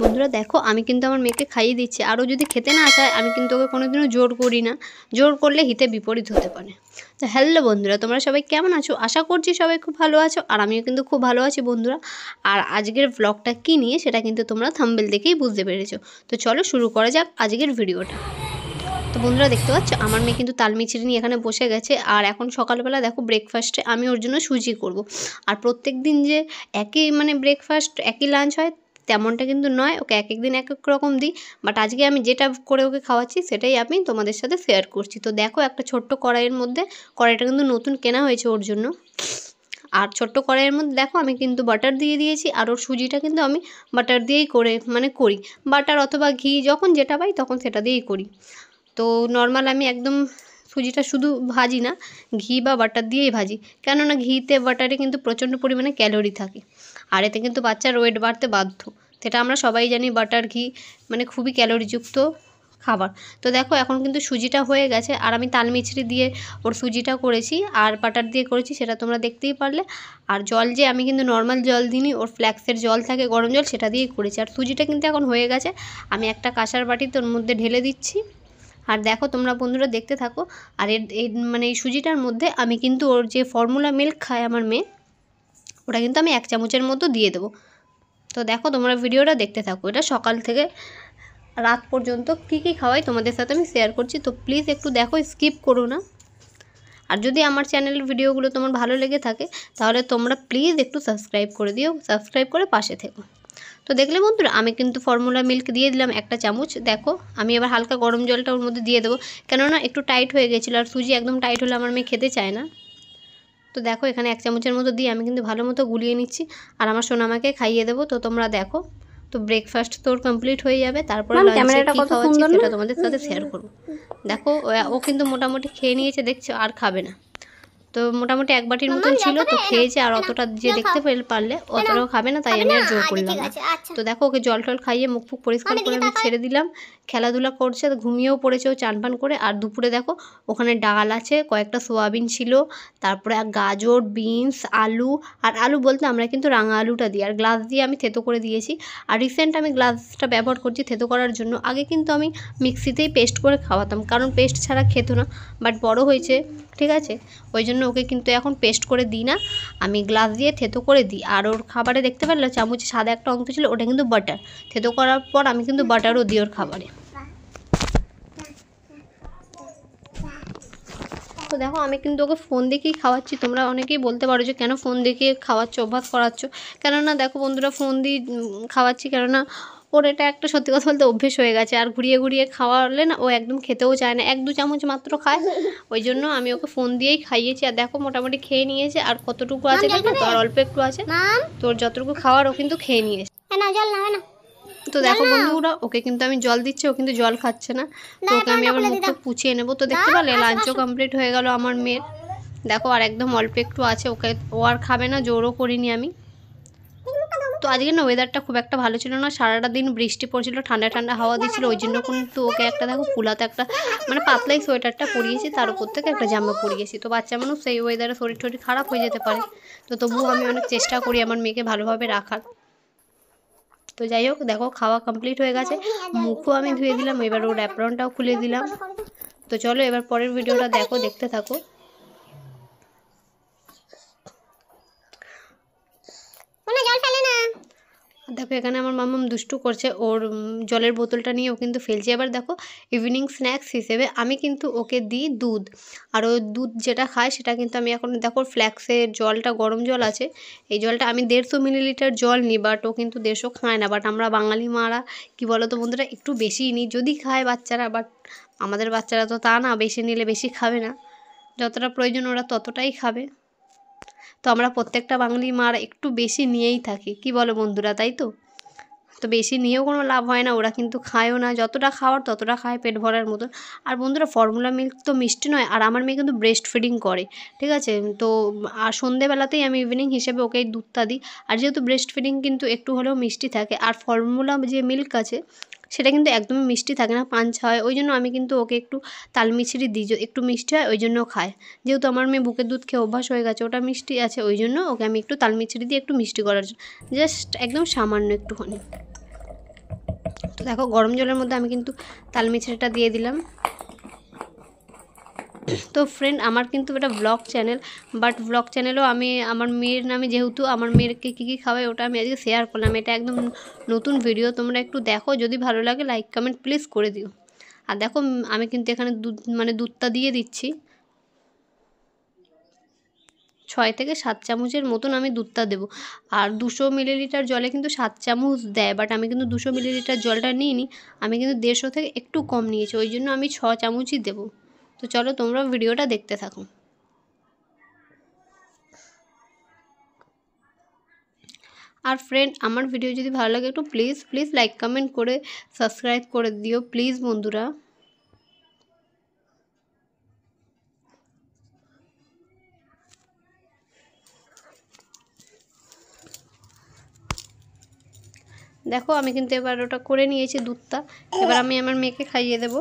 বন্ধুরা দেখো আমি কিন্তু আমার মেয়েকে খাইয়ে দিচ্ছি। আরও যদি খেতে না চায় আমি কিন্তু ওকে কোনোদিনও জোর করি না, জোর করলে হিতে বিপরীত হতে পারে। তো হ্যালো বন্ধুরা, তোমরা সবাই কেমন আছো? আশা করছি সবাই খুব ভালো আছো, আর আমিও কিন্তু খুব ভালো আছি বন্ধুরা। আর আজকের ব্লগটা কী নিয়ে সেটা কিন্তু তোমরা থাম্বনেল দেখেই বুঝতে পেরেছো। তো চলো শুরু করা যাক আজকের ভিডিওটা। তো বন্ধুরা দেখতে পাচ্ছ আমার মেয়ে কিন্তু তাল মিছরি নিয়ে এখানে বসে গেছে। আর এখন সকালবেলা দেখো ব্রেকফাস্টে আমি ওর জন্য সুজি করব। আর প্রত্যেক দিন যে একই ব্রেকফাস্ট একই লাঞ্চ হয় তেমনটা কিন্তু নয়, ওকে এক এক দিন এক এক রকম দিই। বাট আজকে আমি যেটা করে ওকে খাওয়াচ্ছি সেটাই আমি তোমাদের সাথে শেয়ার করছি। তো দেখো একটা ছোট্ট কড়াইয়ের মধ্যে, কড়াইটা কিন্তু নতুন কেনা হয়েছে ওর জন্য। আর ছোট্ট কড়াইয়ের মধ্যে দেখো আমি কিন্তু বাটার দিয়ে দিয়েছি। আর ওর সুজিটা কিন্তু আমি বাটার দিয়েই করি, বাটার অথবা ঘি যখন যেটা পাই তখন সেটা দিয়েই করি। তো নর্মাল আমি একদম সুজিটা শুধু ভাজি না, ঘি বা বাটার দিয়েই ভাজি, কেননা ঘিতে বাটারে কিন্তু প্রচণ্ড পরিমাণে ক্যালোরি থাকে। আর এতে কিন্তু বাচ্চার ওয়েট বাড়তে বাধ্য, সেটা আমরা সবাই জানি। বাটার ঘি খুবই ক্যালোরিযুক্ত খাবার। তো দেখো এখন কিন্তু সুজিটা হয়ে গেছে, আর আমি তাল মিছরি দিয়ে ওর সুজিটা করেছি আর বাটার দিয়ে করেছি, সেটা তোমরা দেখতেই পারলে। আর জল যে আমি কিন্তু নর্মাল জল দিইনি, ওর ফ্ল্যাক্সের জল থাকে গরম জল, সেটা দিয়েই করেছি। আর সুজিটা কিন্তু এখন হয়ে গেছে, আমি একটা কাঁসার বাটিতে ওর মধ্যে ঢেলে দিচ্ছি। আর দেখো তোমরা বন্ধুরা দেখতে থাকো। আর এই সুজিটার মধ্যে আমি কিন্তু ওর যে ফর্মুলা মিল্ক খায় আমার মেয়ে, ওটা কিন্তু আমি 1 চামচের মতো দিয়ে দেবো। তো দেখো তোমরা ভিডিওটা দেখতে থাকো। এটা সকাল থেকে রাত পর্যন্ত কী কী খাওয়াই তোমাদের সাথে আমি শেয়ার করছি। তো প্লিজ একটু দেখো, স্কিপ করো না। আর যদি আমার চ্যানেলের ভিডিওগুলো তোমার ভালো লেগে থাকে তাহলে তোমরা প্লিজ একটু সাবস্ক্রাইব করে দিও, সাবস্ক্রাইব করে পাশে থেকো। তো দেখলে বন্ধুরা আমি কিন্তু ফর্মুলা মিল্ক দিয়ে দিলাম 1 চামচ। দেখো আমি এবার হালকা গরম জলটা ওর মধ্যে দিয়ে দেবো, কেননা একটু টাইট হয়ে গেছিলো, আর সুজি একদম টাইট হলে আমার মেয়ে খেতে চায় না। তো দেখো এখানে 1 চামচের মতো দিয়ে আমি কিন্তু ভালো মতো গুলিয়ে নিচ্ছি, আর আমার সোনামাকে খাইয়ে দেবো। তো তোমরা দেখো, তো ব্রেকফাস্ট তোর কমপ্লিট হয়ে যাবে, তারপরে লাঞ্চে কী খাওয়াচ্ছি সেটা তোমাদের সাথে শেয়ার করবো। দেখো ও কিন্তু মোটামুটি খেয়ে নিয়েছে, দেখছো, আর খাবে না। তো মোটামুটি 1 বাটির মতন ছিল, তো খেয়েছে। আর অতটা যে দেখতে পারলে অতটাও খাবে না, তাই আমি আর জোর করলাম না। তো দেখো ওকে জল টল খাইয়ে মুখ ফুক পরিষ্কার করে আমি ছেড়ে দিলাম। খেলাধুলা করছে, ঘুমিয়েও পড়েছে ও চান পান করে। আর দুপুরে দেখো ওখানে ডাল আছে, কয়েকটা সোয়াবিন ছিল, তারপরে গাজর, বিনস, আলু। আর আলু বলতে আমরা কিন্তু রাঙা আলুটা দিই, আর গ্লাস দিয়ে আমি থেতো করে দিয়েছি। আর রিসেন্ট আমি গ্লাসটা ব্যবহার করছি থেতো করার জন্য। আগে কিন্তু আমি মিক্সিতেই পেস্ট করে খাওয়াতাম, কারণ পেস্ট ছাড়া খেত না। বাট বড় হয়েছে, ঠিক আছে, ওই জন্য ওকে কিন্তু এখন পেস্ট করে দিই না, আমি গ্লাস দিয়ে থেতো করে দিই। আর ওর খাবারে দেখতে পারলে চামচে সাদা একটা অংশ ছিল, ওটা কিন্তু বাটার। থেতো করার পর আমি কিন্তু বাটারও দিই ওর খাবারে। তো দেখো আমি কিন্তু ওকে ফোন দেখেই খাওয়াচ্ছি। তোমরা অনেকেই বলতে পারো যে কেন ফোন দেখে খাওয়াচ্ছ, অভ্যাস করাচ্ছ। কেননা দেখো বন্ধুরা, ফোন দিয়ে খাওয়াচ্ছি কেননা ওর এটা একটা সত্যি কথা বলতে অভ্যেস হয়ে গেছে। আর ঘুরিয়ে ঘুরিয়ে খাওয়ালে না ও একদম খেতেও চায় না, 1-2 চামচ মাত্র খায়। ওই জন্য আমি ওকে ফোন দিয়েই খাইয়েছি। আর দেখো মোটামুটি খেয়ে নিয়েছে, আর কতটুকু আছে দেখো, তো আর অল্প একটু আছে। তোর যতটুকু খাওয়ার ও কিন্তু খেয়ে নিয়েছে। তো দেখো বন্ধুরা ওকে কিন্তু আমি জল দিচ্ছি, ও কিন্তু জল খাচ্ছে না। তো ওকে আমি আবার মুখটা পুছিয়ে নেবো। তো দেখতে পারলে লাঞ্চও কমপ্লিট হয়ে গেল আমার মেয়ের। দেখো আর একদম অল্প একটু আছে, ওকে ও আর খাবে না, জোরও করিনি আমি। তো আজকে না ওয়েদারটা খুব একটা ভালো ছিল না, সারাটা দিন বৃষ্টি পড়ছিল, ঠান্ডা ঠান্ডা হাওয়া দিচ্ছিল। ওই জন্য কিন্তু ওকে একটা দেখো ফুলাতে একটা পাতলাই সোয়েটারটা পরিয়েছি, তার উপর থেকে একটা জামা পরিয়েছি। তো বাচ্চা মানুষ সেই ওয়েদারে শরীর টরীর খারাপ হয়ে যেতে পারে। তো তবুও আমি অনেক চেষ্টা করি আমার মেয়েকে ভালোভাবে রাখার। তো যাই হোক দেখো খাওয়া কমপ্লিট হয়ে গেছে, মুখও আমি ধুয়ে দিলাম, এবার ওর অ্যাপ্রনটাও খুলে দিলাম। তো চলো এবার পরের ভিডিওটা দেখো, দেখতে থাকো। দেখো এখানে আমার মাম্মাম দুষ্টু করছে, ওর জলের বোতলটা নিয়ে ও কিন্তু ফেলছে। এবার দেখো ইভিনিং স্ন্যাক্স হিসেবে আমি কিন্তু ওকে দিই দুধ। আর ও দুধ যেটা খায় সেটা কিন্তু আমি এখন দেখো ফ্ল্যাক্সের জলটা, গরম জল আছে, এই জলটা আমি 150 মিলিলিটার জল নিই। বাট ও কিন্তু 150 খায় না। বাট আমরা বাঙালি মারা কী বলো তো বন্ধুরা, একটু বেশিই নিই, যদি খায় বাচ্চারা। বাট আমাদের বাচ্চারা তো তা না, বেশি নিলে বেশি খাবে না, যতটা প্রয়োজন ওরা ততটাই খাবে। তো আমরা প্রত্যেকটা বাঙালি মার একটু বেশি নিয়েই থাকি, কি বলো বন্ধুরা, তাই তো? তো বেশি নিয়েও কোনো লাভ হয় না, ওরা কিন্তু খায়ও না, যতটা খাওয়ার ততটা খায় পেট ভরার মতন। আর বন্ধুরা ফর্মুলা মিল্ক তো মিষ্টি নয়, আর আমার মেয়ে কিন্তু ব্রেস্ট ফিডিং করে, ঠিক আছে। তো আর সন্ধেবেলাতেই আমি ইভিনিং হিসেবে ওকে দুধটা দিই। আর যেহেতু ব্রেস্ট ফিডিং কিন্তু একটু হলেও মিষ্টি থাকে, আর ফর্মুলা যে মিল্ক আছে সেটা কিন্তু একদমই মিষ্টি থাকে না, পাঞ্চা হয়। ওই জন্য আমি কিন্তু ওকে একটু তাল মিছরি দিই, একটু মিষ্টি হয় ওই জন্য খায়। যেহেতু আমার মেয়ে বুকের দুধ খেয়ে অভ্যাস হয়ে গেছে, ওটা মিষ্টি আছে, ওই জন্য ওকে আমি একটু তাল মিছরি দিয়ে একটু মিষ্টি করার জন্য, জাস্ট একদম সামান্য একটুখানি। দেখো গরম জলের মধ্যে আমি কিন্তু তাল মিছরিটা দিয়ে দিলাম। তো ফ্রেন্ড, আমার কিন্তু এটা ব্লগ চ্যানেল, বাট ব্লগ চ্যানেলেও আমি আমার মেয়ের নামে, যেহেতু আমার মেয়েকে কী কী খাওয়াই ওটা আমি আজকে শেয়ার করলাম। এটা একদম নতুন ভিডিও, তোমরা একটু দেখো, যদি ভালো লাগে লাইক কমেন্ট প্লিজ করে দিও। আর দেখো আমি কিন্তু এখানে দুধটা দিয়ে দিচ্ছি। 6 থেকে 7 চামচের মতন আমি দুধটা দেবো। আর 200 মিলিলিটার জলে কিন্তু 7 চামচ দেয়, বাট আমি কিন্তু 200 মিলিলিটার জলটা নিইনি, আমি কিন্তু 150 থেকে একটু কম নিয়েছি, ওই জন্য আমি 6 চামচই দেবো। তো চলো তোমরা ভিডিওটা দেখতে থাকো। আর ফ্রেন্ড, আমার ভিডিও যদি ভালো লাগে একটু প্লিজ লাইক কমেন্ট করে সাবস্ক্রাইব করে দিও প্লিজ বন্ধুরা। দেখো আমি কিন্তু এবার ওটা করে নিয়েছি দুধটা, এবার আমি আমার মেয়েকে খাইয়ে দেবো।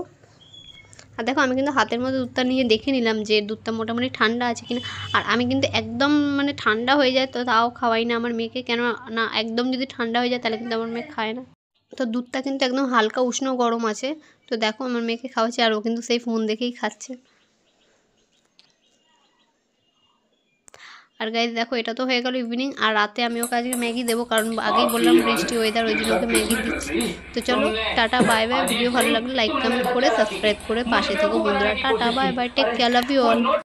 আর দেখো আমি কিন্তু হাতের মধ্যে দুধটা নিয়ে দেখে নিলাম যে দুধটা মোটামুটি ঠান্ডা আছে কিনা। আর আমি কিন্তু একদম ঠান্ডা হয়ে যায় তো তাও খাওয়াই না আমার মেয়েকে, কেন না একদম যদি ঠান্ডা হয়ে যায় তাহলে কিন্তু আমার মেয়ে খায় না। তো দুধটা কিন্তু একদম হালকা উষ্ণ গরম আছে। তো দেখো আমার মেয়েকে খাওয়াচ্ছি, আর ও কিন্তু সেই ফোন দেখেই খাচ্ছে। আর গাইজ দেখো এটা তো হয়ে গেল ইভিনিং, আর রাতে আমি ওকে আজকে ম্যাগি দেবো, কারণ আগেই বললাম বৃষ্টি ওয়েদার, ওই জন্য ওকে ম্যাগি দিচ্ছি। তো চলো টাটা বাই বাই, ভিডিও ভালো লাগলে লাইক কমেন্ট করে সাবস্ক্রাইব করে পাশে থেকো বন্ধুরা। Tata bye bye, take care, love you all.